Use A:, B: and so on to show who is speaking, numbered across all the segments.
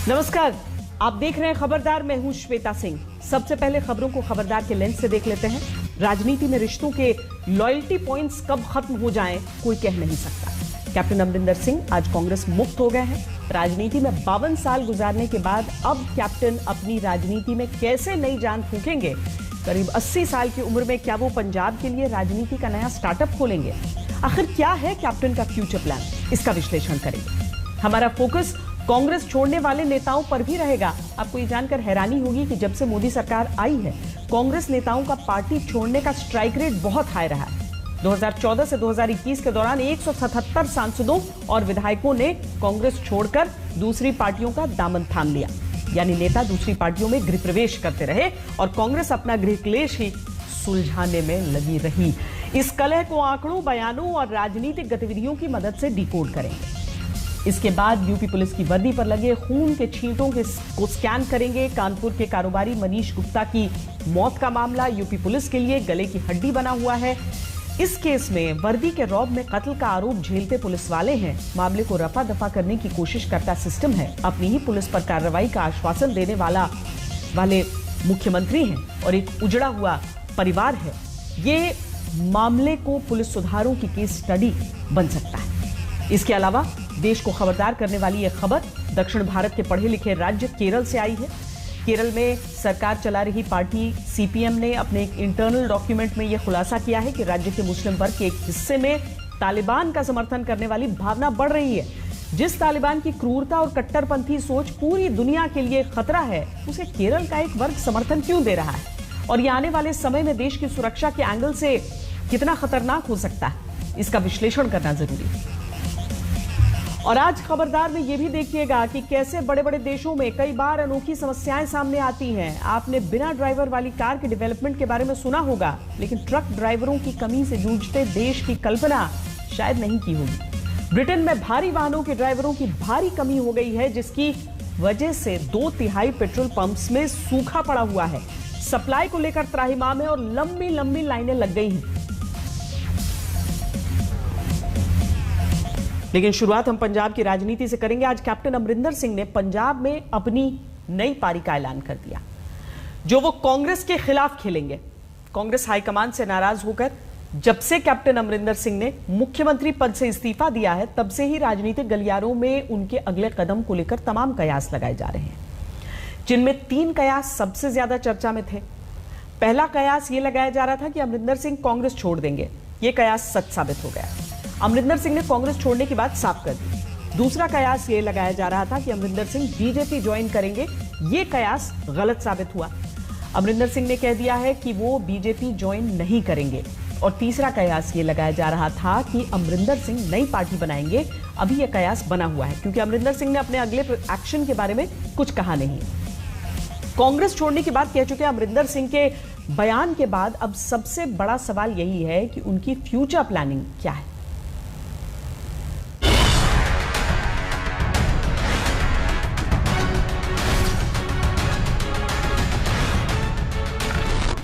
A: नमस्कार, आप देख रहे हैं खबरदार। मैं हूं श्वेता सिंह। सबसे पहले खबरों को खबरदार के लेंस से देख लेते हैं। राजनीति में रिश्तों के लॉयल्टी पॉइंट्स कब खत्म हो जाएं, कोई कह नहीं सकता। कैप्टन अमरिंदर सिंह आज कांग्रेस मुक्त हो गए हैं। राजनीति में 52 साल गुजारने के बाद अब कैप्टन अपनी राजनीति में कैसे नई जान फूंकेंगे? करीब 80 साल की उम्र में क्या वो पंजाब के लिए राजनीति का नया स्टार्टअप खोलेंगे? आखिर क्या है कैप्टन का फ्यूचर प्लान? इसका विश्लेषण करेंगे। हमारा फोकस कांग्रेस छोड़ने वाले नेताओं पर भी रहेगा। आपको ये जानकर हैरानी होगी कि जब से मोदी सरकार आई है, कांग्रेस नेताओं का पार्टी छोड़ने का स्ट्राइक रेट बहुत हाई रहा है। 2014 से 2021 के दौरान 177 सांसदों और विधायकों ने कांग्रेस छोड़कर दूसरी पार्टियों का दामन थाम लिया। यानी नेता दूसरी पार्टियों में गृह प्रवेश करते रहे और कांग्रेस अपना गृह क्लेश ही सुलझाने में लगी रही। इस कलह को आंकड़ों, बयानों और राजनीतिक गतिविधियों की मदद से डिकोड करेंगे। इसके बाद यूपी पुलिस की वर्दी पर लगे खून के छींटों को स्कैन करेंगे। कानपुर के कारोबारी मनीष गुप्ता की मौत का मामला यूपी पुलिस के लिए गले की हड्डी बना हुआ है। इस केस में वर्दी के रौब में कत्ल का आरोप झेलते पुलिस वाले हैं। मामले को रफा दफा करने की कोशिश करता सिस्टम है। अपनी ही पुलिस पर कार्रवाई का आश्वासन देने वाले मुख्यमंत्री हैं और एक उजड़ा हुआ परिवार है। ये मामले को पुलिस सुधारों की केस स्टडी बन सकता है। इसके अलावा देश को खबरदार करने वाली यह खबर दक्षिण भारत के पढ़े लिखे राज्य केरल से आई है। केरल में सरकार चला रही पार्टी सीपीएम ने अपने एक इंटरनल डॉक्यूमेंट में यह खुलासा किया है कि राज्य के मुस्लिम वर्ग के एक हिस्से में तालिबान का समर्थन करने वाली भावना बढ़ रही है। जिस तालिबान की क्रूरता और कट्टरपंथी सोच पूरी दुनिया के लिए खतरा है, उसे केरल का एक वर्ग समर्थन क्यों दे रहा है? और ये आने वाले समय में देश की सुरक्षा के एंगल से कितना खतरनाक हो सकता है, इसका विश्लेषण करना जरूरी है। और आज खबरदार में यह भी देखिएगा कि कैसे बड़े बड़े देशों में कई बार अनोखी समस्याएं सामने आती हैं। आपने बिना ड्राइवर वाली कार के डेवलपमेंट के बारे में सुना होगा, लेकिन ट्रक ड्राइवरों की कमी से जूझते देश की कल्पना शायद नहीं की होगी। ब्रिटेन में भारी वाहनों के ड्राइवरों की भारी कमी हो गई है, जिसकी वजह से 2/3 पेट्रोल पंप्स में सूखा पड़ा हुआ है। सप्लाई को लेकर त्राहिमाम है और लंबी लंबी लाइनें लग गई हैं। लेकिन शुरुआत हम पंजाब की राजनीति से करेंगे। आज कैप्टन अमरिंदर सिंह ने पंजाब में अपनी नई पारी का ऐलान कर दिया, जो वो कांग्रेस के खिलाफ खेलेंगे। कांग्रेस हाईकमान से नाराज होकर जब से कैप्टन अमरिंदर सिंह ने मुख्यमंत्री पद से इस्तीफा दिया है, तब से ही राजनीतिक गलियारों में उनके अगले कदम को लेकर तमाम कयास लगाए जा रहे हैं, जिनमें 3 कयास सबसे ज्यादा चर्चा में थे। पहला कयास यह लगाया जा रहा था कि अमरिंदर सिंह कांग्रेस छोड़ देंगे। यह कयास सच साबित हो गया। अमरिंदर सिंह ने कांग्रेस छोड़ने की बात साफ कर दी। दूसरा कयास यह लगाया जा रहा था कि अमरिंदर सिंह बीजेपी ज्वाइन करेंगे। यह कयास गलत साबित हुआ। अमरिंदर सिंह ने कह दिया है कि वो बीजेपी ज्वाइन नहीं करेंगे। और तीसरा कयास यह लगाया जा रहा था कि अमरिंदर सिंह नई पार्टी बनाएंगे। अभी यह कयास बना हुआ है क्योंकि अमरिंदर सिंह ने अपने अगले एक्शन के बारे में कुछ कहा नहीं। कांग्रेस छोड़ने की बात कह चुके अमरिंदर सिंह के बयान के बाद अब सबसे बड़ा सवाल यही है कि उनकी फ्यूचर प्लानिंग क्या है।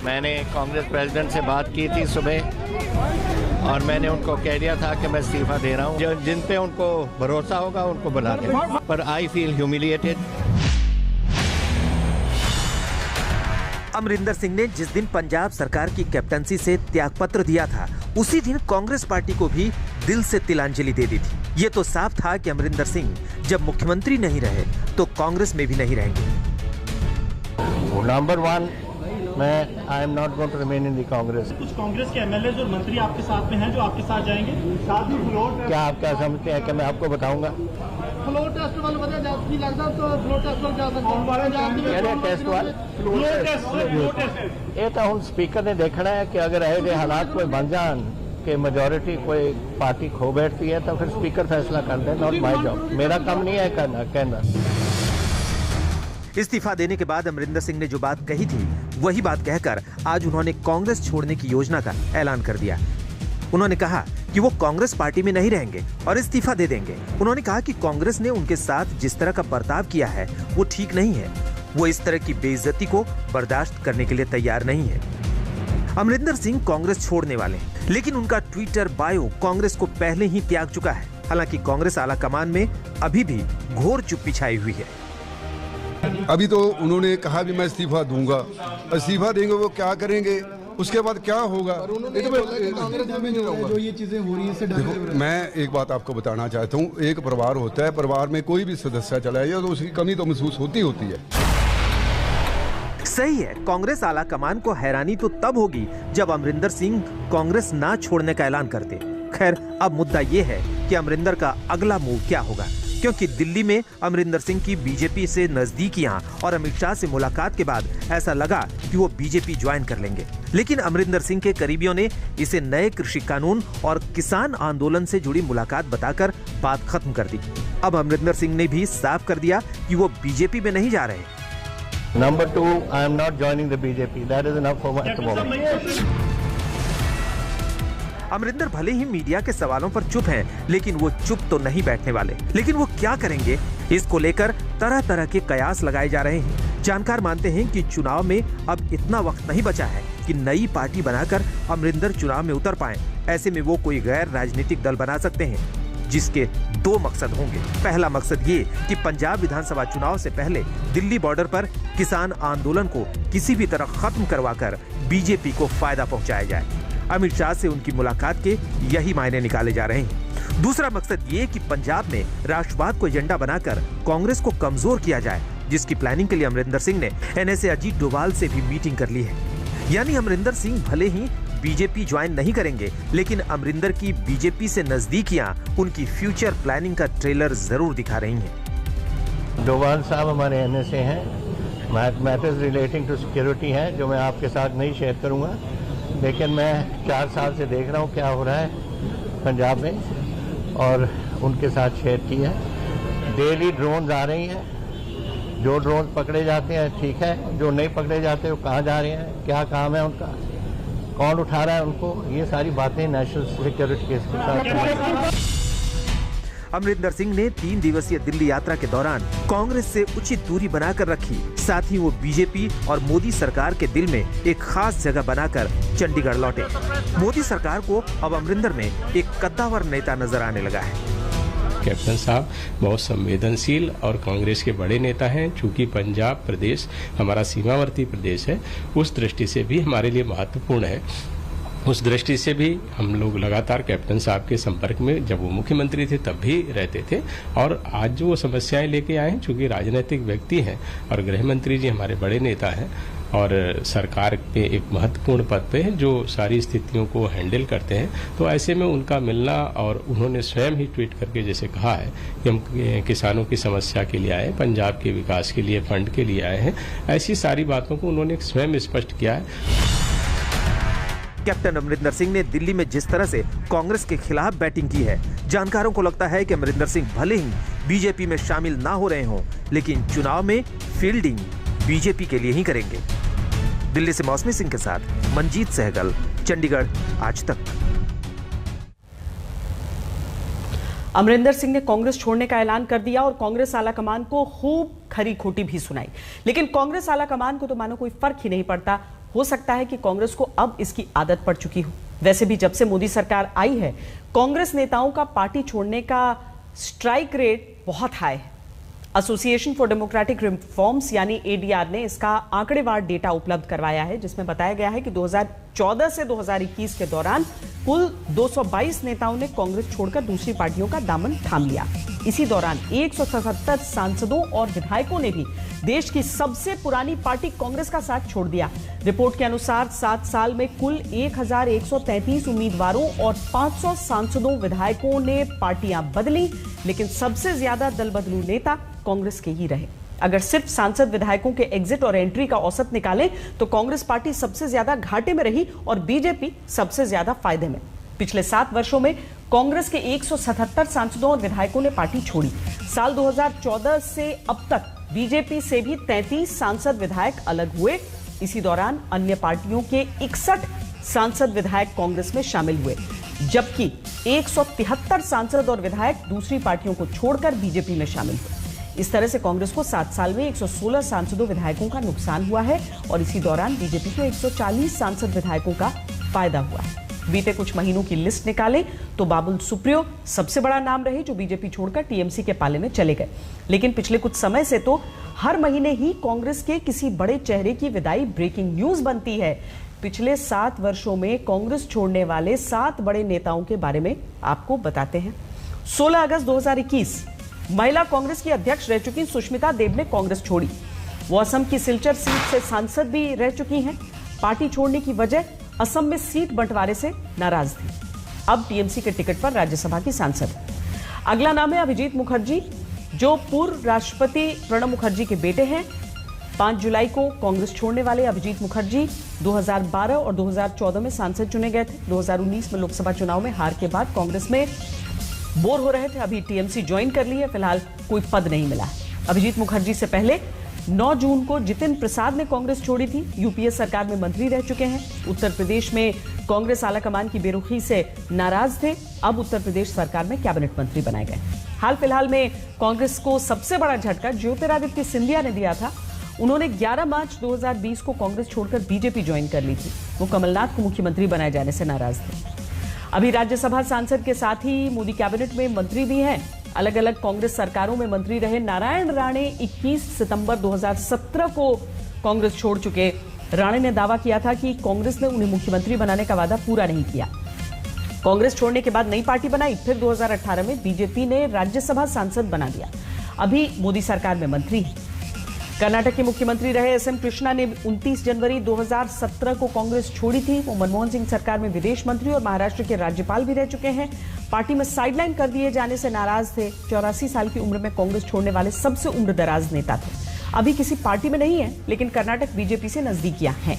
B: मैंने कांग्रेस प्रेसिडेंट से बात की थी सुबह और मैंने उनको कह दिया था कि मैं इस्तीफा दे रहा हूं। जिन पे उनको भरोसा होगा उनको बुला दें, पर I feel humiliated.
C: Amarinder Singh ने जिस दिन पंजाब सरकार की कैप्टनसी से त्यागपत्र दिया था, उसी दिन कांग्रेस पार्टी को भी दिल से तिलांजलि दे दी थी। ये तो साफ था कि अमरिंदर सिंह जब मुख्यमंत्री नहीं रहे तो कांग्रेस में भी नहीं रहेंगे।
B: नंबर 1, मैं I am not going to remain in the Congress.
D: कुछ कांग्रेस के एमएलए और मंत्री आपके साथ में हैं जो आपके साथ जाएंगे। शादी फ्लोर
B: क्या आप क्या समझते हैं कि मैं आपको बताऊंगा?
D: फ्लोर टेस्ट वाले वजह जाती लगता तो फ्लोर टेस्ट वाले जा सकते
B: टेस्ट वाले
D: फ्लोर टेस्ट
B: ये तो हम स्पीकर ने देखना है कि अगर ऐसे हालात कोई बन जान कि मेजोरिटी कोई पार्टी खो बैठती है तो फिर स्पीकर फैसला कर दे। नॉट माय जॉब, मेरा काम नहीं है कहना।
C: इस्तीफा देने के बाद अमरिंदर सिंह ने जो बात कही थी, वही बात कहकर आज उन्होंने कांग्रेस छोड़ने की योजना का ऐलान कर दिया। उन्होंने कहा कि वो कांग्रेस पार्टी में नहीं रहेंगे और इस्तीफा दे देंगे। उन्होंने कहा कि कांग्रेस ने उनके साथ जिस तरह का बर्ताव किया है वो ठीक नहीं है। वो इस तरह की बेइज्जती को बर्दाश्त करने के लिए तैयार नहीं है। अमरिंदर सिंह कांग्रेस छोड़ने वाले हैं, लेकिन उनका ट्विटर बायो कांग्रेस को पहले ही त्याग चुका है। हालांकि कांग्रेस आला कमान में अभी भी घोर चुप्पी छाई हुई है।
E: अभी तो उन्होंने कहा भी मैं इस्तीफा दूंगा, इस्तीफा देंगे वो क्या करेंगे, उसके बाद क्या होगा।
D: जो ये चीजें हो रही है
E: देखो, मैं एक बात आपको बताना चाहता हूँ, एक परिवार होता है, परिवार में कोई भी सदस्य चला जाए तो उसकी कमी तो महसूस होती है।
C: सही है, कांग्रेस आला कमान को हैरानी तो तब होगी जब अमरिंदर सिंह कांग्रेस ना छोड़ने का ऐलान करते। खैर, अब मुद्दा ये है कि अमरिंदर का अगला मूव क्या होगा, क्योंकि दिल्ली में अमरिंदर सिंह की बीजेपी से नजदीकियां और अमित शाह से मुलाकात के बाद ऐसा लगा कि वो बीजेपी ज्वाइन कर लेंगे। लेकिन अमरिंदर सिंह के करीबियों ने इसे नए कृषि कानून और किसान आंदोलन से जुड़ी मुलाकात बताकर बात खत्म कर दी। अब अमरिंदर सिंह ने भी साफ कर दिया कि वो बीजेपी में नहीं जा रहे।
B: Number 2, I am not joining the BJP. That is enough for me at the moment.
C: Amarinder भले ही मीडिया के सवालों पर चुप हैं, लेकिन वो चुप तो नहीं बैठने वाले। लेकिन वो क्या करेंगे, इसको लेकर तरह तरह के कयास लगाए जा रहे हैं। जानकार मानते हैं कि चुनाव में अब इतना वक्त नहीं बचा है कि नई पार्टी बनाकर अमरिंदर चुनाव में उतर पाएं। ऐसे में वो कोई गैर राजनीतिक दल बना सकते हैं, जिसके दो मकसद होंगे। पहला मकसद ये कि पंजाब विधानसभा चुनाव से पहले दिल्ली बॉर्डर पर किसान आंदोलन को किसी भी तरह खत्म करवाकर बीजेपी को फायदा पहुंचाया जाए। अमित शाह से उनकी मुलाकात के यही मायने निकाले जा रहे हैं। दूसरा मकसद ये कि पंजाब में राष्ट्रवाद को एजेंडा बनाकर कांग्रेस को कमजोर किया जाए, जिसकी प्लानिंग के लिए अमरिंदर सिंह ने एनएसए अजीत डोभाल से भी मीटिंग कर ली है। यानी अमरिंदर सिंह भले ही बीजेपी ज्वाइन नहीं करेंगे, लेकिन अमरिंदर की बीजेपी से नजदीकियां उनकी फ्यूचर प्लानिंग का ट्रेलर जरूर दिखा रही हैं।
B: डोभाल साहब हमारे एनएसए हैं, मैटर्स रिलेटिंग टू सिक्योरिटी हैं, जो मैं आपके साथ नहीं शेयर करूंगा, लेकिन मैं 4 साल से देख रहा हूं क्या हो रहा है पंजाब में और उनके साथ शेयर किया है। डेली ड्रोन आ रही हैं, जो ड्रोन पकड़े जाते हैं ठीक है, जो नहीं पकड़े जाते वो कहाँ जा रहे हैं, क्या काम है उनका, कौन उठा रहा है उनको, ये सारी बातें नेशनल सिक्योरिटी के साथ।
C: अमरिंदर सिंह ने 3 दिवसीय दिल्ली यात्रा के दौरान कांग्रेस से उचित दूरी बनाकर रखी। साथ ही वो बीजेपी और मोदी सरकार के दिल में एक खास जगह बनाकर चंडीगढ़ लौटे। मोदी सरकार को अब अमरिंदर में एक कद्दावर नेता नजर आने लगा है।
F: कैप्टन साहब बहुत संवेदनशील और कांग्रेस के बड़े नेता हैं। चूंकि पंजाब प्रदेश हमारा सीमावर्ती प्रदेश है, उस दृष्टि से भी हमारे लिए महत्वपूर्ण है। उस दृष्टि से भी हम लोग लगातार कैप्टन साहब के संपर्क में, जब वो मुख्यमंत्री थे तब भी रहते थे, और आज जो वो समस्याएं लेके आए हैं, चूंकि राजनीतिक व्यक्ति हैं और गृह मंत्री जी हमारे बड़े नेता हैं और सरकार पे एक महत्वपूर्ण पद पे हैं जो सारी स्थितियों को हैंडल करते हैं, तो ऐसे में उनका मिलना, और उन्होंने स्वयं ही ट्वीट करके जैसे कहा है कि हम किसानों की समस्या के लिए आए, पंजाब के विकास के लिए फंड के लिए आए हैं, ऐसी सारी बातों को उन्होंने स्वयं स्पष्ट किया है।
C: कैप्टन अमरिंदर सिंह ने दिल्ली में जिस तरह से कांग्रेस के खिलाफ बैटिंग की है, जानकारों को लगता है कि अमरिंदर सिंह भले ही बीजेपी में शामिल ना हो रहे हों, लेकिन चुनाव में फील्डिंग बीजेपी के लिए ही करेंगे। दिल्ली से मौसमी सिंह के साथ मंजीत सहगल, चंडीगढ़, आज तक।
A: अमरिंदर सिंह ने कांग्रेस छोड़ने का ऐलान कर दिया और कांग्रेस आला कमान को खूब खरी खोटी भी सुनाई, लेकिन कांग्रेस आला कमान को तो मानो कोई फर्क ही नहीं पड़ता। हो सकता है कि कांग्रेस को अब इसकी आदत पड़ चुकी हो। वैसे भी जब से मोदी सरकार आई है, कांग्रेस नेताओं का पार्टी छोड़ने का स्ट्राइक रेट बहुत हाई है। एसोसिएशन फॉर डेमोक्रेटिक रिफॉर्म्स यानी एडीआर ने इसका आंकड़ेवार डेटा उपलब्ध करवाया है, जिसमें बताया गया है कि 2014 से 2021 के दौरान कुल 222 नेताओं ने कांग्रेस छोड़कर दूसरी पार्टियों का दामन थाम लिया। इसी दौरान 177 सांसदों और विधायकों ने भी देश की सबसे पुरानी पार्टी कांग्रेस का साथ छोड़ दिया। रिपोर्ट के अनुसार 7 साल में कुल 1133 उम्मीदवारों और 500 सांसदों विधायकों ने पार्टियां बदली, लेकिन सबसे ज्यादा दल बदलू नेता कांग्रेस के ही रहे। अगर सिर्फ सांसद विधायकों के एग्जिट और एंट्री का औसत निकालें तो कांग्रेस पार्टी सबसे ज्यादा घाटे में रही और बीजेपी सबसे ज्यादा फायदे में। पिछले 7 वर्षों में कांग्रेस के 177 सांसदों और विधायकों ने पार्टी छोड़ी। साल 2014 से अब तक बीजेपी से भी 33 सांसद विधायक अलग हुए। इसी दौरान अन्य पार्टियों के 61 सांसद विधायक कांग्रेस में शामिल हुए, जबकि 173 सांसद और विधायक दूसरी पार्टियों को छोड़कर बीजेपी में शामिल हुए। इस तरह से कांग्रेस को 7 साल में 116 सांसदों विधायकों का नुकसान हुआ है और इसी दौरान बीजेपी को 140 सांसद विधायकों का फायदा हुआ है। बीते कुछ महीनों की लिस्ट निकालें तो बाबुल सुप्रियो सबसे बड़ा नाम रहे, जो बीजेपी छोड़कर टीएमसी के पाले में चले गए। लेकिन पिछले कुछ समय से तो हर महीने ही कांग्रेस के किसी बड़े चेहरे की विदाई ब्रेकिंग न्यूज बनती है। पिछले 7 वर्षों में कांग्रेस छोड़ने वाले 7 बड़े नेताओं के बारे में आपको बताते हैं। 16 अगस्त 2021 महिला कांग्रेस की अध्यक्ष रह चुकी सुष्मिता देव ने कांग्रेस छोड़ी। वो असम की सिलचर सीट से सांसद भी रह चुकी हैं। पार्टी छोड़ने की वजह असम में सीट बंटवारे से नाराज थी। अब टीएमसी के टिकट पर राज्यसभा की सांसद। अगला नाम है अभिजीत मुखर्जी, जो पूर्व राष्ट्रपति प्रणब मुखर्जी के बेटे हैं। 5 जुलाई को कांग्रेस छोड़ने वाले अभिजीत मुखर्जी 2012 और 2014 में सांसद चुने गए थे। 2019 में लोकसभा चुनाव में हार के बाद कांग्रेस में बोर हो रहे थे। अभी टीएमसी ज्वाइन कर ली है। फिलहाल कोई पद नहीं मिला है। अभिजीत मुखर्जी से पहले 9 जून को जितिन प्रसाद ने कांग्रेस छोड़ी थी। यूपीए सरकार में मंत्री रह चुके हैं। उत्तर प्रदेश में कांग्रेस आलाकमान की बेरुखी से नाराज थे। अब उत्तर प्रदेश सरकार में कैबिनेट मंत्री बनाए गए। हाल फिलहाल में कांग्रेस को सबसे बड़ा झटका ज्योतिरादित्य सिंधिया ने दिया था। उन्होंने 11 मार्च 2020 को कांग्रेस छोड़कर बीजेपी ज्वाइन कर ली थी। वो कमलनाथ को मुख्यमंत्री बनाए जाने से नाराज थे। अभी राज्यसभा सांसद के साथ ही मोदी कैबिनेट में मंत्री भी हैं। अलग अलग कांग्रेस सरकारों में मंत्री रहे नारायण राणे 21 सितंबर 2017 को कांग्रेस छोड़ चुके। राणे ने दावा किया था कि कांग्रेस ने उन्हें मुख्यमंत्री बनाने का वादा पूरा नहीं किया। कांग्रेस छोड़ने के बाद नई पार्टी बनाई। फिर 2018 में बीजेपी ने राज्यसभा सांसद बना दिया। अभी मोदी सरकार में मंत्री हैं। कर्नाटक के मुख्यमंत्री रहे एसएम कृष्णा ने 29 जनवरी 2017 को कांग्रेस छोड़ी थी। वो मनमोहन सिंह सरकार में विदेश मंत्री और महाराष्ट्र के राज्यपाल भी रह चुके हैं। पार्टी में साइडलाइन कर दिए जाने से नाराज थे। 84 साल की उम्र में कांग्रेस छोड़ने वाले सबसे उम्रदराज नेता थे। अभी किसी पार्टी में नहीं है, लेकिन कर्नाटक बीजेपी से नजदीकियां हैं।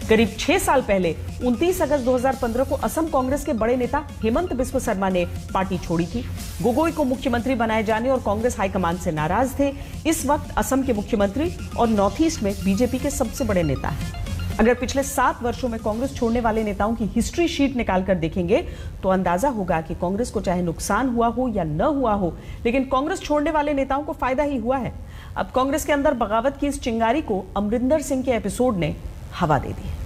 A: करीब 6 साल पहले 29 अगस्त 2015 को असम कांग्रेस के बड़े नेता हेमंत बिस्व शर्मा ने पार्टी छोड़ी थी। गोगोई को मुख्यमंत्री बनाए जाने और कांग्रेस हाईकमान से नाराज थे। इस वक्त असम के मुख्यमंत्री और नॉर्थ ईस्ट में बीजेपी के सबसे बड़े नेता हैं। अगर पिछले 7 वर्षों में कांग्रेस छोड़ने वाले नेताओं की हिस्ट्री शीट निकालकर देखेंगे तो अंदाजा होगा कि कांग्रेस को चाहे नुकसान हुआ हो या न हुआ हो, लेकिन कांग्रेस छोड़ने वाले नेताओं को फायदा ही हुआ है। अब कांग्रेस के अंदर बगावत की इस चिंगारी को अमरिंदर सिंह के एपिसोड ने हवा दे दी।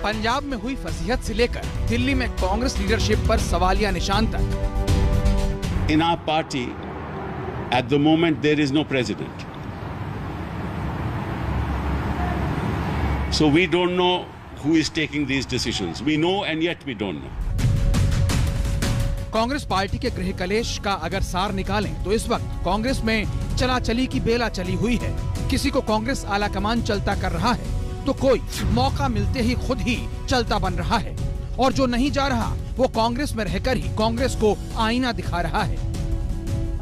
G: पंजाब में हुई फसीहत से लेकर दिल्ली में कांग्रेस लीडरशिप पर सवालिया निशान तक।
H: In our party, at the moment, there is no president. So we don't know who is taking these decisions. We know and yet we don't know.
G: Congress party के गृह कलेश का अगर सार निकालें तो इस वक्त कांग्रेस में चला-चली की बेला चली हुई है। किसी को कांग्रेस आलाकमान चलता कर रहा है तो कोई मौका मिलते ही खुद ही चलता बन रहा है, और जो नहीं जा रहा वो कांग्रेस में रहकर ही कांग्रेस को आईना दिखा रहा है।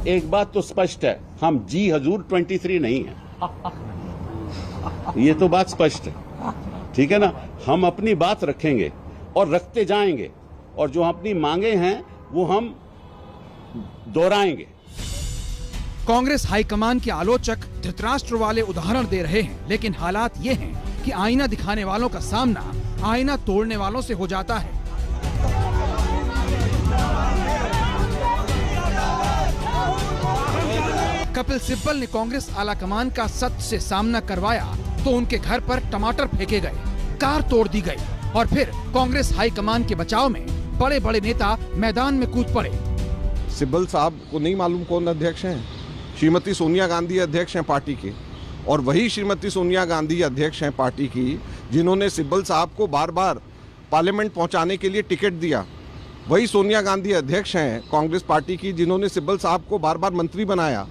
H: एक बात तो स्पष्ट है, हम जी हजूर 23 नहीं है। ये तो बात स्पष्ट है, ठीक है ना। हम अपनी बात रखेंगे और रखते जाएंगे, और जो अपनी मांगे हैं वो हम दोहराएंगे।
G: कांग्रेस हाईकमान के आलोचक धृतराष्ट्र वाले उदाहरण दे रहे हैं, लेकिन हालात ये हैं कि आईना दिखाने वालों का सामना आईना तोड़ने वालों से हो जाता है। कपिल सिब्बल ने कांग्रेस आलाकमान का सत्य से सामना करवाया तो उनके घर पर टमाटर फेंके गए, कार तोड़ दी गई, और फिर कांग्रेस हाईकमान के बचाव में बड़े बड़े नेता मैदान में कूद पड़े।
I: सिब्बल साहब को नहीं मालूम कौन अध्यक्ष हैं? श्रीमती सोनिया गांधी अध्यक्ष हैं पार्टी के, और वही श्रीमती सोनिया गांधी अध्यक्ष हैं पार्टी की जिन्होंने सिब्बल साहब को बार बार पार्लियामेंट पहुंचाने के लिए टिकट दिया। वही सोनिया गांधी अध्यक्ष हैं कांग्रेस पार्टी की जिन्होंने सिब्बल साहब को बार बार मंत्री बनाया।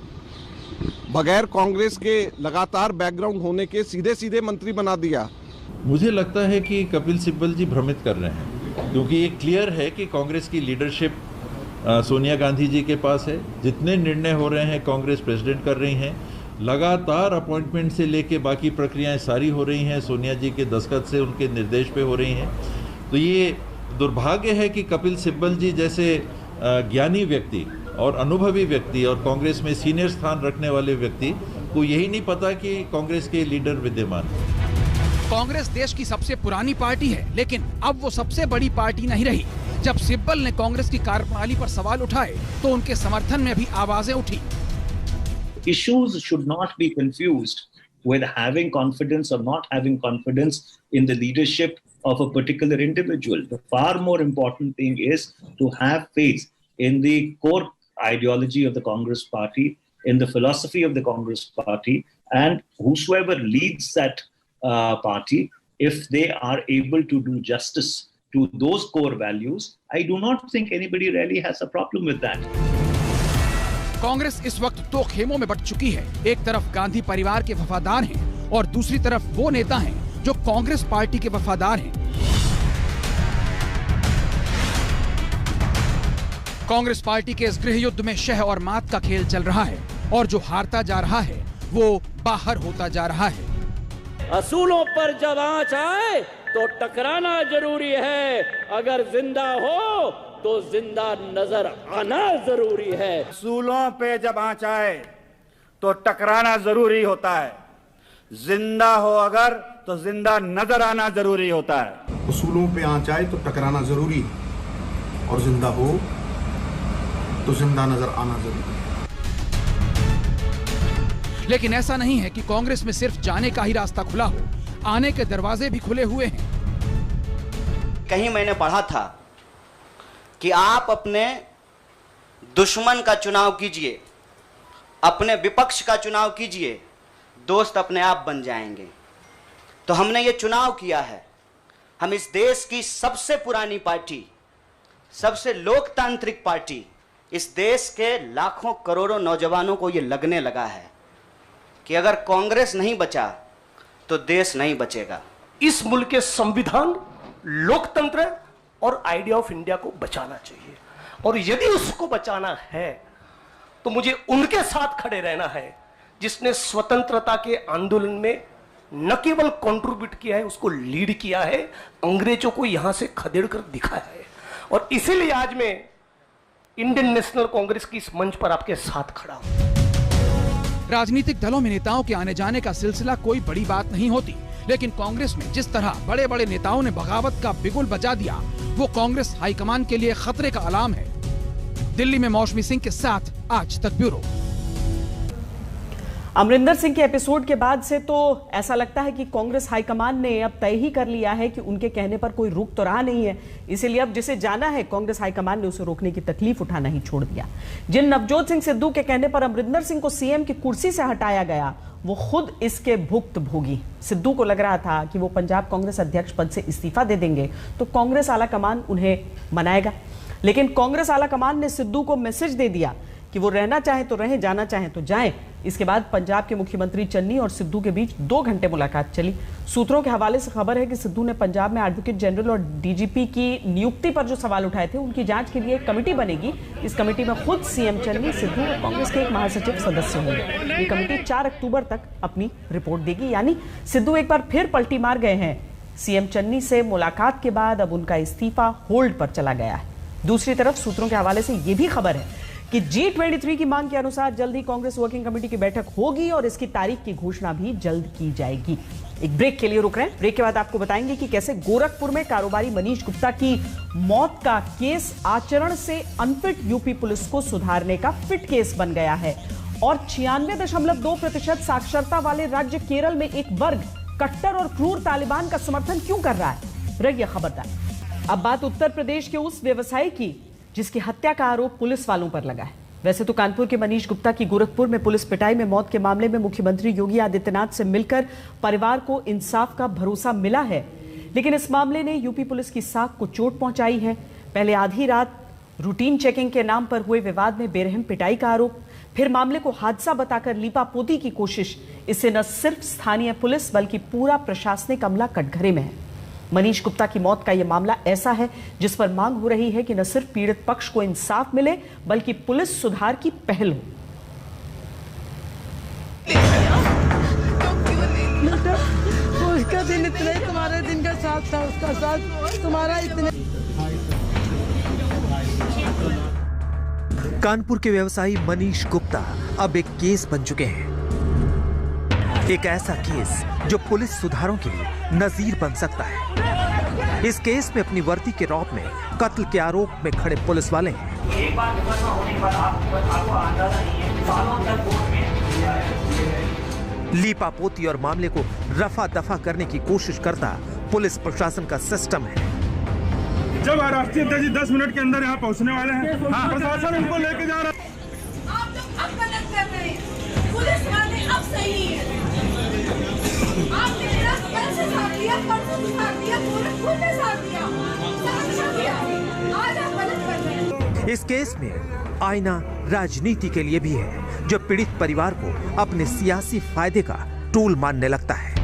I: बगैर कांग्रेस के लगातार बैकग्राउंड होने के सीधे सीधे मंत्री बना दिया।
J: मुझे लगता है कि कपिल सिब्बल जी भ्रमित कर रहे हैं, क्योंकि ये क्लियर है कि कांग्रेस की लीडरशिप सोनिया गांधी जी के पास है। जितने निर्णय हो रहे हैं कांग्रेस प्रेसिडेंट कर रही हैं। लगातार अपॉइंटमेंट से लेके बाकी प्रक्रियाएं सारी हो रही हैं सोनिया जी के दस्तखत से, उनके निर्देश पे हो रही हैं। तो ये दुर्भाग्य है कि कपिल सिब्बल जी जैसे ज्ञानी व्यक्ति और अनुभवी व्यक्ति और कांग्रेस में सीनियर स्थान रखने वाले व्यक्ति को यही नहीं पता कि कांग्रेस के लीडर विद्यमान है।
G: कांग्रेस देश की सबसे पुरानी पार्टी है, लेकिन अब वो सबसे बड़ी पार्टी नहीं रही। जब सिब्बल ने कांग्रेस की कार्यप्रणाली पर सवाल उठाए तो उनके समर्थन में भी आवाजें उठी।
K: Issues should not be confused with having confidence or not having confidence in the leadership of a particular individual. The far more important thing is to have faith in the core ideology of the Congress party, in the philosophy of the Congress party, and whosoever leads that party, if they are able to do justice to those core values, I do not think anybody really has a problem with that.
G: Congress इस वक्त दो खेमों में बंट चुकी है। एक तरफ गांधी परिवार के वफादार हैं और दूसरी तरफ वो नेता हैं जो कांग्रेस पार्टी के वफादार हैं। कांग्रेस पार्टी के इस गृह युद्ध में शह और मात का खेल चल रहा है और जो हारता जा रहा है वो बाहर होता जा रहा है।
L: असूलों पर जब आंच आए तो टकराना जरूरी है, अगर जिंदा हो तो जिंदा नजर आना जरूरी है।
M: असूलों पे जब आंच आए तो टकराना जरूरी होता है, जिंदा हो अगर तो जिंदा नजर आना जरूरी होता है।
N: असूलों पे आंच आए तो टकराना जरूरी है और जिंदा हो तो जिंदा नजर आना जरूरी है।
G: लेकिन ऐसा नहीं है कि कांग्रेस में सिर्फ जाने का ही रास्ता खुला हो, आने के दरवाजे भी खुले हुए हैं।
O: कहीं मैंने पढ़ा था कि आप अपने दुश्मन का चुनाव कीजिए, अपने विपक्ष का चुनाव कीजिए, दोस्त अपने आप बन जाएंगे। तो हमने ये चुनाव किया है। हम इस देश की सबसे पुरानी पार्टी, सबसे लोकतांत्रिक पार्टी, इस देश के लाखों करोड़ों नौजवानों को ये लगने लगा है कि अगर कांग्रेस नहीं बचा तो देश नहीं बचेगा।
P: इस मुल्क के संविधान, लोकतंत्र और आइडिया ऑफ इंडिया को बचाना चाहिए, और यदि उसको बचाना है तो मुझे उनके साथ खड़े रहना है जिसने स्वतंत्रता के आंदोलन में न केवल कंट्रीब्यूट किया है, उसको लीड किया है, अंग्रेजों को यहां से खदेड़ कर दिखाया है। और इसीलिए आज मैं इंडियन नेशनल कांग्रेस की इस मंच पर आपके साथ खड़ा हूं।
G: राजनीतिक दलों में नेताओं के आने जाने का सिलसिला कोई बड़ी बात नहीं होती, लेकिन कांग्रेस में जिस तरह बड़े बड़े नेताओं ने बगावत का बिगुल बजा दिया, वो कांग्रेस हाईकमान के लिए खतरे का अलार्म है। दिल्ली में मौसमी सिंह के साथ आज तक ब्यूरो।
A: अमरिंदर सिंह के एपिसोड के बाद से तो ऐसा लगता है कि कांग्रेस हाईकमान ने अब तय ही कर लिया है कि उनके कहने पर कोई रुक तो रहा नहीं है, इसीलिए अब जिसे जाना है कांग्रेस हाईकमान ने उसे रोकने की तकलीफ उठाना ही छोड़ दिया। जिन नवजोत सिंह सिद्धू के कहने पर अमरिंदर सिंह को सीएम की कुर्सी से हटाया गया, वो खुद इसके भुक्तभोगी। सिद्धू को लग रहा था कि वो पंजाब कांग्रेस अध्यक्ष पद से इस्तीफा दे देंगे तो कांग्रेस आला कमान उन्हें मनाएगा, लेकिन कांग्रेस आला कमान ने सिद्धू को मैसेज दे दिया कि वो रहना चाहे तो रहें, जाना चाहे तो जाएं। इसके बाद पंजाब के मुख्यमंत्री चन्नी और सिद्धू के बीच 2 घंटे मुलाकात चली। सूत्रों के हवाले से खबर है कि सिद्धू ने पंजाब में एडवोकेट जनरल और डीजीपी की नियुक्ति पर जो सवाल उठाए थे, उनकी जांच के लिए एक कमेटी बनेगी। इस कमेटी में खुद सीएम चन्नी, सिद्धू और कांग्रेस के एक महासचिव सदस्य होंगे। ये कमेटी 4 अक्टूबर तक अपनी रिपोर्ट देगी। यानी सिद्धू एक बार फिर पलटी मार गए हैं। सीएम चन्नी से मुलाकात के बाद अब उनका इस्तीफा होल्ड पर चला गया है। दूसरी तरफ सूत्रों के हवाले से यह भी खबर है कि G23 की मांग के अनुसार जल्द ही कांग्रेस वर्किंग कमेटी की बैठक होगी और इसकी तारीख की घोषणा भी जल्द की जाएगी। एक ब्रेक के लिए रुक रहे हैं। ब्रेक के बाद आपको बताएंगे कि कैसे गोरखपुर में कारोबारी मनीष गुप्ता की मौत का केस आचरण से अनफिट यूपी पुलिस को सुधारने का फिट केस बन गया है और 96.2% साक्षरता वाले राज्य केरल में एक वर्ग कट्टर और क्रूर तालिबान का समर्थन क्यों कर रहा है। रहिए खबरदार। अब बात उत्तर प्रदेश के उस व्यवसायी की जिसकी हत्या का आरोप पुलिस वालों पर लगा है। वैसे तो कानपुर के मनीष गुप्ता की गोरखपुर में पुलिस पिटाई में मौत के मामले में मुख्यमंत्री योगी आदित्यनाथ से मिलकर परिवार को इंसाफ का भरोसा मिला है, लेकिन इस मामले ने यूपी पुलिस की साख को चोट पहुंचाई है। पहले आधी रात रूटीन चेकिंग के नाम पर हुए विवाद में बेरहम पिटाई का आरोप, फिर मामले को हादसा बताकर लीपापोती की कोशिश। इससे न सिर्फ स्थानीय पुलिस बल्कि पूरा प्रशासनिक अमला कटघरे में है। मनीष गुप्ता की मौत का यह मामला ऐसा है जिस पर मांग हो रही है कि न सिर्फ पीड़ित पक्ष को इंसाफ मिले बल्कि पुलिस सुधार की पहल हो।
Q: उसका दिन इतना ही तुम्हारे दिन का साथ था, उसका साथ तुम्हारा इतना।
C: कानपुर के व्यवसायी मनीष गुप्ता अब एक केस बन चुके हैं। एक ऐसा केस जो पुलिस सुधारों के लिए नजीर बन सकता है। इस केस में अपनी वर्दी के रौब में कत्ल के आरोप में खड़े पुलिस वाले हैं।
R: एक बार मुकदमा होने के बाद आपको अंदाजा नहीं है, सालों तक कोर्ट में
C: लीपापोती और मामले को रफा दफा करने की कोशिश करता पुलिस प्रशासन का सिस्टम है।
S: जब राष्ट्रीय अध्यक्ष 10 मिनट के अंदर यहाँ पहुँचने वाले हैं, प्रशासन उनको लेके जा रहा है।
T: आप लोग अब गलत कर रहे हैं, पुलिस वाले अब सही है। आपने मेरा कल से साथ दिया, परसों भी साथ दिया, गोरखपुर में साथ दिया, आज आप गलत कर रहे हैं।
C: इस केस में आईना राजनीति के लिए भी है, जो पीड़ित परिवार को अपने सियासी फायदे का टूल मानने लगता है।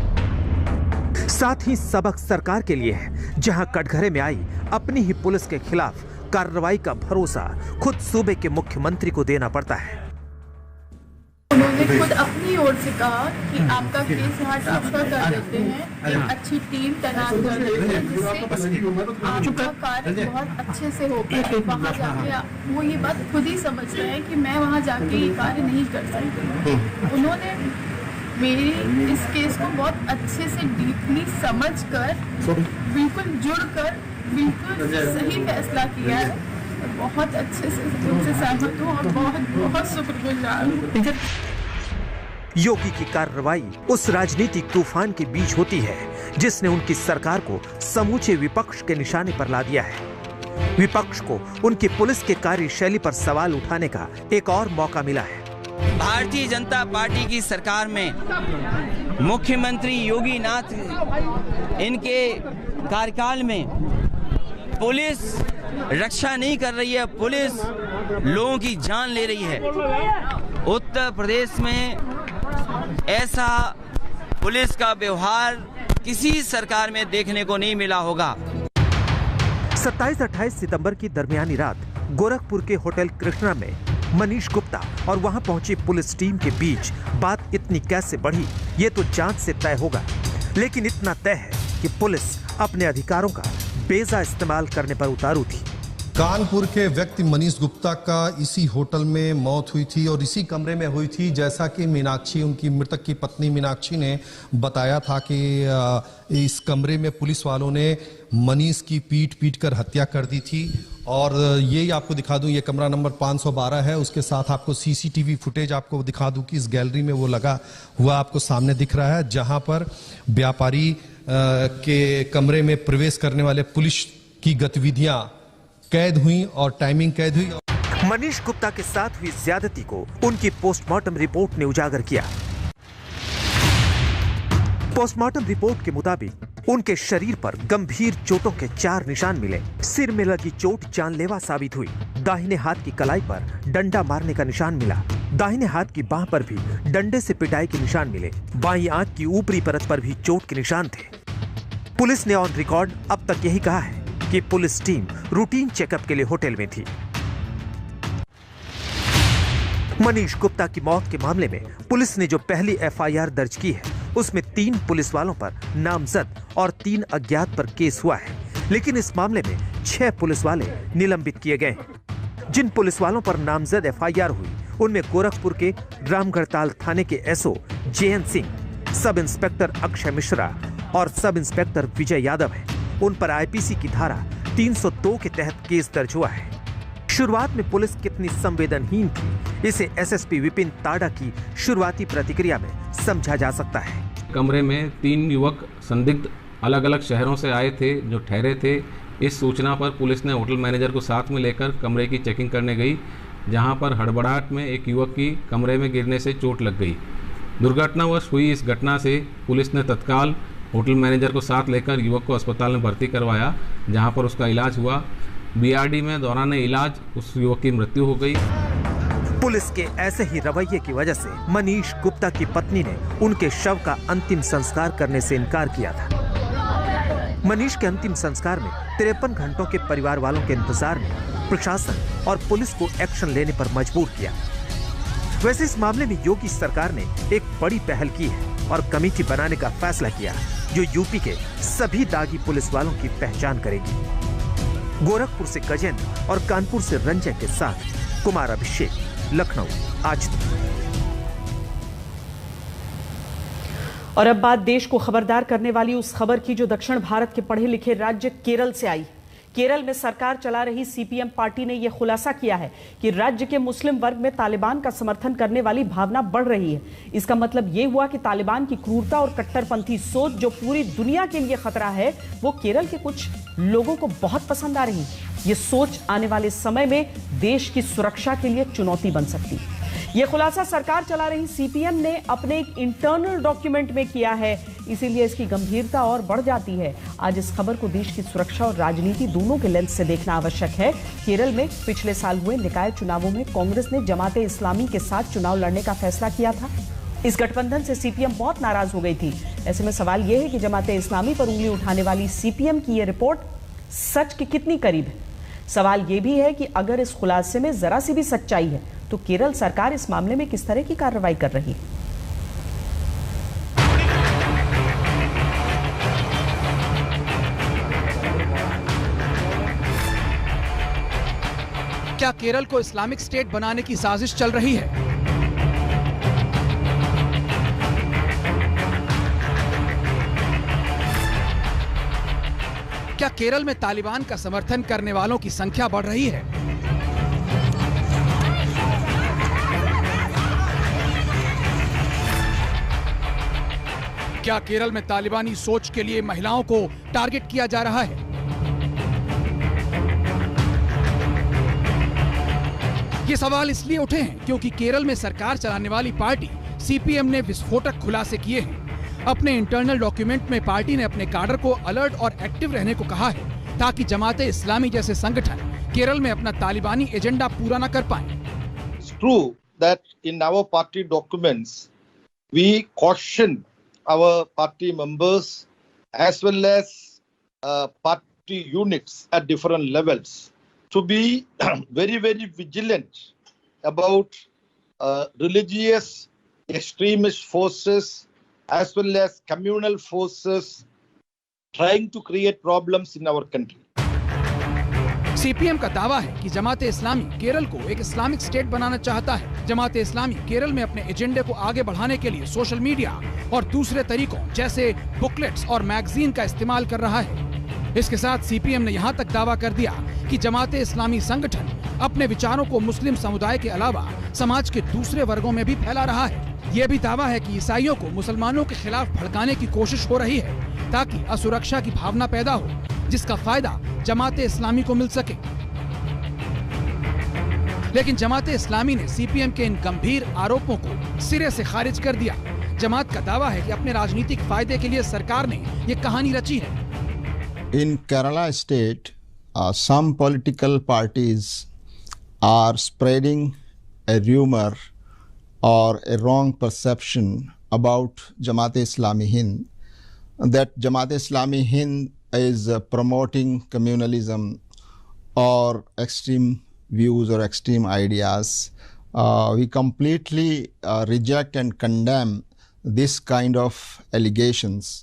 C: साथ ही सबक सरकार के लिए है, जहां कटघरे में आई अपनी ही पुलिस के खिलाफ कार्रवाई का भरोसा खुद सूबे के मुख्यमंत्री को देना पड़ता है।
U: उन्होंने खुद अपनी ओर से कहा कि आपका केस यहाँ ट्रांसफर कर देते हैं, एक अच्छी टीम तैनात कर देते हैं, जिससे आपका कार्य बहुत अच्छे से हो पाए। वहाँ जाके वो ये बात खुद ही समझ रहे हैं कि मैं वहाँ जाके ये कार्य नहीं कर सकती। उन्होंने मेरी इस केस को बहुत अच्छे से डीपली समझकर, बिल्कुल जुड़कर, बिल्कुल सही फैसला किया है। बहुत अच्छे से उनसे सहमत हूँ और बहुत बहुत शुक्रगुजार हूँ।
C: योगी की कार्रवाई उस राजनीतिक तूफान के बीच होती है, जिसने उनकी सरकार को समूचे विपक्ष के निशाने पर ला दिया है। विपक्ष को उनकी पुलिस के कार्यशैली पर सवाल उठाने का एक और मौका मिला है।
V: भारतीय जनता पार्टी की सरकार में मुख्यमंत्री योगी नाथ इनके कार्यकाल में पुलिस रक्षा नहीं कर रही है, पुलिस लोगों की जान ले रही है। उत्तर प्रदेश में ऐसा पुलिस का व्यवहार किसी सरकार में देखने को नहीं मिला होगा।
C: 27-28 सितंबर की दरमियानी रात गोरखपुर के होटल कृष्णा में मनीष गुप्ता और वहां पहुंची पुलिस टीम के बीच बात इतनी कैसे बढ़ी, ये तो जांच से तय होगा। लेकिन इतना तय है कि पुलिस अपने अधिकारों का बेजा इस्तेमाल करने पर उतारू थी।
W: कानपुर के व्यक्ति मनीष गुप्ता का इसी होटल में मौत हुई थी और इसी कमरे में हुई थी, जैसा कि मीनाक्षी, उनकी मृतक की पत्नी मीनाक्षी ने बताया था कि इस कमरे में पुलिस वालों ने मनीष की पीट कर हत्या कर दी थी। और ये आपको दिखा दूं, ये कमरा नंबर 512 है। उसके साथ आपको सीसीटीवी फुटेज आपको दिखा दूं कि इस गैलरी में वो लगा हुआ आपको सामने दिख रहा है, जहां पर व्यापारी के कमरे में प्रवेश करने वाले पुलिस की गतिविधियां कैद हुई और टाइमिंग कैद हुई।
C: मनीष गुप्ता के साथ हुई ज्यादती को उनकी पोस्टमार्टम रिपोर्ट ने उजागर किया। पोस्टमार्टम रिपोर्ट के मुताबिक उनके शरीर पर गंभीर चोटों के 4 निशान मिले। सिर में लगी चोट जानलेवा साबित हुई। दाहिने हाथ की कलाई पर डंडा मारने का निशान मिला। दाहिने हाथ की बाह पर भी डंडे से पिटाई के निशान मिले। बाईं आंख की ऊपरी परत पर भी चोट के निशान थे। पुलिस ने ऑन रिकॉर्ड अब तक यही कहा है कि पुलिस टीम रूटीन चेकअप के लिए होटल में थी। मनीष गुप्ता की मौत के मामले में पुलिस ने जो पहली एफआईआर दर्ज की है, उसमें 3 पुलिस वालों पर नामजद और 3 अज्ञात पर केस हुआ है। लेकिन इस मामले में 6 पुलिस वाले निलंबित किए गए हैं। जिन पुलिस वालों पर नामजद एफआईआर हुई, उनमें गोरखपुर के रामगढ़ताल थाने के SO JN Singh, sub inspector Akshay Mishra और सब इंस्पेक्टर विजय यादव है। उन पर आईपीसी की धारा 302 के तहत केस दर्ज हुआ है। शुरुआत में पुलिस कितनी संवेदनहीन थी, इसे एसएसपी विपिन ताड़ा की शुरुआती प्रतिक्रिया में समझा जा सकता है।
X: कमरे में 3 युवक संदिग्ध अलग अलग शहरों से आए थे जो ठहरे थे। इस सूचना पर पुलिस ने होटल मैनेजर को साथ में लेकर कमरे की चेकिंग करने गई, जहां पर हड़बड़ाहट में एक युवक की कमरे में गिरने से चोट लग गई। दुर्घटनावश हुई इस घटना से पुलिस ने तत्काल होटल मैनेजर को साथ लेकर युवक को अस्पताल में भर्ती करवाया, जहां पर उसका इलाज हुआ। बीआरडी में दौरान इलाज उस युवक की मृत्यु हो गई।
C: पुलिस के ऐसे ही रवैये की वजह से मनीष गुप्ता की पत्नी ने उनके शव का अंतिम संस्कार करने से इनकार किया था। मनीष के अंतिम संस्कार में 53 घंटों के परिवार वालों के इंतजार में प्रशासन और पुलिस को एक्शन लेने पर मजबूर किया। वैसे इस मामले में योगी सरकार ने एक बड़ी पहल की है और कमेटी बनाने का फैसला किया, जो यूपी के सभी दागी पुलिस वालों की पहचान करेगी। गोरखपुर से गजेंद्र और कानपुर से रंजय के साथ कुमार अभिषेक, लखनऊ, आज तक।
A: और अब बात देश को खबरदार करने वाली उस खबर की जो दक्षिण भारत के पढ़े लिखे राज्य केरल से आई। केरल में सरकार चला रही सीपीएम पार्टी ने यह खुलासा किया है कि राज्य के मुस्लिम वर्ग में तालिबान का समर्थन करने वाली भावना बढ़ रही है। इसका मतलब यह हुआ कि तालिबान की क्रूरता और कट्टरपंथी सोच जो पूरी दुनिया के लिए खतरा है, वो केरल के कुछ लोगों को बहुत पसंद आ रही है। ये सोच आने वाले समय में देश की सुरक्षा के लिए चुनौती बन सकती है। यह खुलासा सरकार चला रही सीपीएम ने अपने एक इंटरनल डॉक्यूमेंट में किया है, इसीलिए इसकी गंभीरता और बढ़ जाती है। आज इस खबर को देश की सुरक्षा और राजनीति दोनों के लेंस से देखना आवश्यक है। केरल में पिछले साल हुए निकाय चुनावों में कांग्रेस ने जमाते इस्लामी के साथ चुनाव लड़ने का फैसला किया था। इस गठबंधन से सीपीएम बहुत नाराज हो गई थी। ऐसे में सवाल यह है कि जमाते इस्लामी पर उंगली उठाने वाली सीपीएम की यह रिपोर्ट सच के कितनी करीब है। सवाल यह भी है कि अगर इस खुलासे में जरा सी भी सच्चाई है तो केरल सरकार इस मामले में किस तरह की कार्रवाई कर रही है।
G: क्या केरल को इस्लामिक स्टेट बनाने की साजिश चल रही है? क्या केरल में तालिबान का समर्थन करने वालों की संख्या बढ़ रही है? क्या केरल में तालिबानी सोच के लिए महिलाओं को टारगेट किया जा रहा है? ये सवाल इसलिए उठे हैं क्योंकि केरल में सरकार चलाने वाली पार्टी सीपीएम ने विस्फोटक खुलासे किए हैं। अपने इंटरनल डॉक्यूमेंट में पार्टी ने अपने काडर को अलर्ट और एक्टिव रहने को कहा है ताकि जमाते इस्लामी जैसे संगठन केरल में अपना तालिबानी एजेंडा पूरा न कर पाए।
B: It's true that in our party documents we caution our party members as well as party units at different levels to be very vigilant about religious extremist forces as well as communal forces trying to create problems in our country.
G: CPM का दावा है कि जमाते इस्लामी केरल को एक Islamic state बनाना चाहता है। जमाते इस्लामी केरल में अपने एजेंडे को आगे बढ़ाने के लिए सोशल मीडिया और दूसरे तरीकों जैसे बुकलेट्स और मैगजीन का इस्तेमाल कर रहा है। इसके साथ सीपीएम ने यहाँ तक दावा कर दिया कि जमाते इस्लामी संगठन अपने विचारों को मुस्लिम समुदाय के अलावा समाज के दूसरे वर्गों में भी फैला रहा है। यह भी दावा है कि ईसाइयों को मुसलमानों के खिलाफ भड़काने की कोशिश हो रही है ताकि असुरक्षा की भावना पैदा हो, जिसका फायदा जमाते इस्लामी को मिल सके। लेकिन जमाते इस्लामी ने सीपीएम के इन गंभीर आरोपों को सिरे से खारिज कर दिया। जमात का दावा है कि अपने राजनीतिक फायदे के लिए सरकार ने ये कहानी रची है।
D: In Kerala state, some political parties are spreading a rumor or a wrong perception about Jamaat-e-Islami Hind, that Jamaat-e-Islami Hind is promoting communalism or extreme views or extreme ideas. We completely reject and condemn this kind of allegations.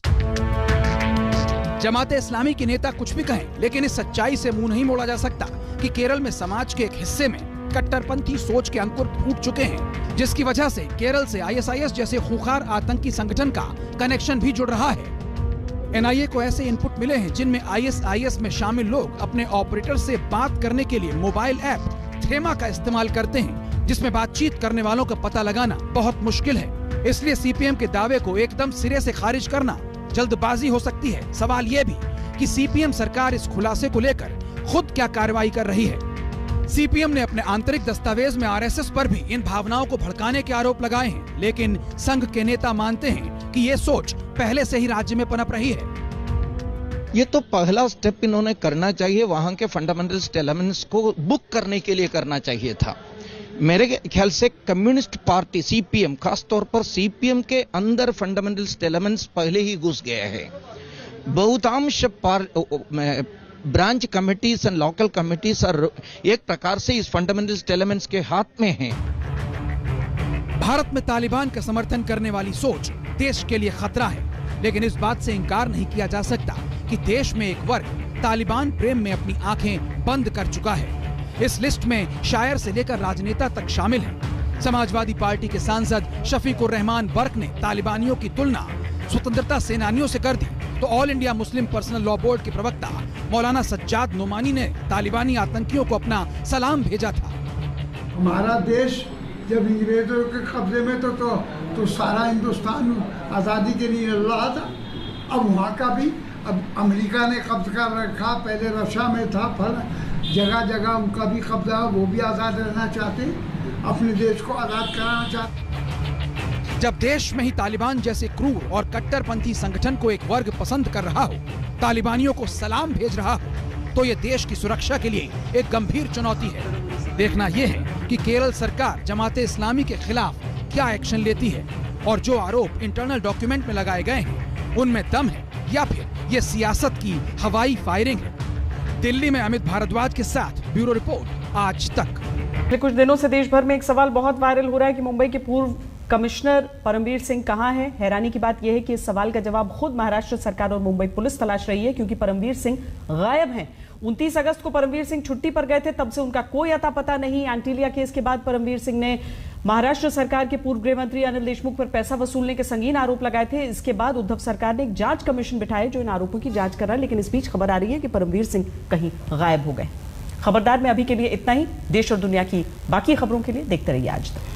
G: जमाते इस्लामी के नेता कुछ भी कहें, लेकिन इस सच्चाई से मुंह नहीं मोड़ा जा सकता कि केरल में समाज के एक हिस्से में कट्टरपंथी सोच के अंकुर फूट चुके हैं, जिसकी वजह से केरल से आईएसआईएस जैसे खूंखार आतंकी संगठन का कनेक्शन भी जुड़ रहा है। एनआईए को ऐसे इनपुट मिले हैं जिनमें आईएसआईएस में शामिल लोग अपने ऑपरेटर से बात करने के लिए मोबाइल ऐप थेमा का इस्तेमाल करते हैं, जिसमें बातचीत करने वालों का पता लगाना बहुत मुश्किल है। इसलिए सीपीएम के दावे को एकदम सिरे से खारिज करना जल्दबाजी हो सकती है। सवाल यह भी कि सीपीएम सरकार इस खुलासे को लेकर खुद क्या कार्रवाई कर रही है। सीपीएम ने अपने आंतरिक दस्तावेज में आरएसएस पर भी इन भावनाओं को भड़काने के आरोप लगाए हैं, लेकिन संघ के नेता मानते हैं कि ये सोच पहले से ही राज्य में पनप रही है।
E: ये तो पहला स्टेप इन्होंने करना चाहिए, वहां के फंडामेंटल एलिमेंट्स को बुक करने के लिए करना चाहिए था। मेरे ख्याल से कम्युनिस्ट पार्टी सीपीएम, खास तौर पर सीपीएम के अंदर फंडामेंटल एलिमेंट्स पहले ही घुस गए हैं। बहुतांश branch committees and local committees एक प्रकार से इस फंडामेंटल एलिमेंट्स के हाथ में हैं।
G: भारत में तालिबान का समर्थन करने वाली सोच देश के लिए खतरा है, लेकिन इस बात से इनकार नहीं किया जा सकता कि देश में एक वर्ग तालिबान प्रेम में अपनी आंखें बंद कर चुका है। इस लिस्ट में शायर से लेकर राजनेता तक शामिल हैं। समाजवादी पार्टी के सांसद शफीकुर रहमान बर्क ने तालिबानियों की तुलना स्वतंत्रता सेनानियों से कर दी, तो all India Muslim personal law board के प्रवक्ता मौलाना सज्जाद नोमानी ने तालिबानी आतंकियों को अपना सलाम भेजा था।
F: हमारा देश जब अंग्रेजों के कब्जे में तो सारा हिंदुस्तान आज़ादी के लिए लड़ रहा था। अब वहाँ का भी अब अमेरिका ने कब्जा कर रखा, पहले रशिया में था, जगह जगह उनका भी कब्जा, वो भी आज़ाद रहना चाहते, अपने देश को आज़ाद कराना चाहते।
G: जब देश में ही तालिबान जैसे क्रूर और कट्टरपंथी संगठन को एक वर्ग पसंद कर रहा हो, तालिबानियों को सलाम भेज रहा हो, तो ये देश की सुरक्षा के लिए एक गंभीर चुनौती है। देखना यह है कि केरल सरकार जमाते इस्लामी के खिलाफ क्या एक्शन लेती है और जो आरोप इंटरनल डॉक्यूमेंट में लगाए गए हैं उनमें दम है या फिर ये सियासत की हवाई फायरिंग है। दिल्ली में अमित भारद्वाज के साथ ब्यूरो रिपोर्ट, आज तक।
A: पिछले कुछ दिनों से देश भर में एक सवाल बहुत वायरल हो रहा है कि मुंबई के पूर्व कमिश्नर परमवीर सिंह कहां हैं। हैरानी की बात यह है कि इस सवाल का जवाब खुद महाराष्ट्र सरकार और मुंबई पुलिस तलाश रही है, क्योंकि परमवीर सिंह गायब हैं। 29 अगस्त को परमवीर सिंह छुट्टी पर गए थे, तब से उनका कोई अता पता नहीं। एंटीलिया केस के बाद परमवीर सिंह ने महाराष्ट्र सरकार के पूर्व गृह मंत्री अनिल देशमुख पर पैसा वसूलने के संगीन आरोप लगाए थे। इसके बाद उद्धव सरकार ने एक जांच कमीशन बिठाया जो इन आरोपों की जांच कर रहा है, लेकिन इस बीच खबर आ रही है कि परमवीर सिंह कहीं गायब हो गए। खबरदार में अभी के लिए इतना ही। देश और दुनिया की बाकी खबरों के लिए देखते रहिए आज तक।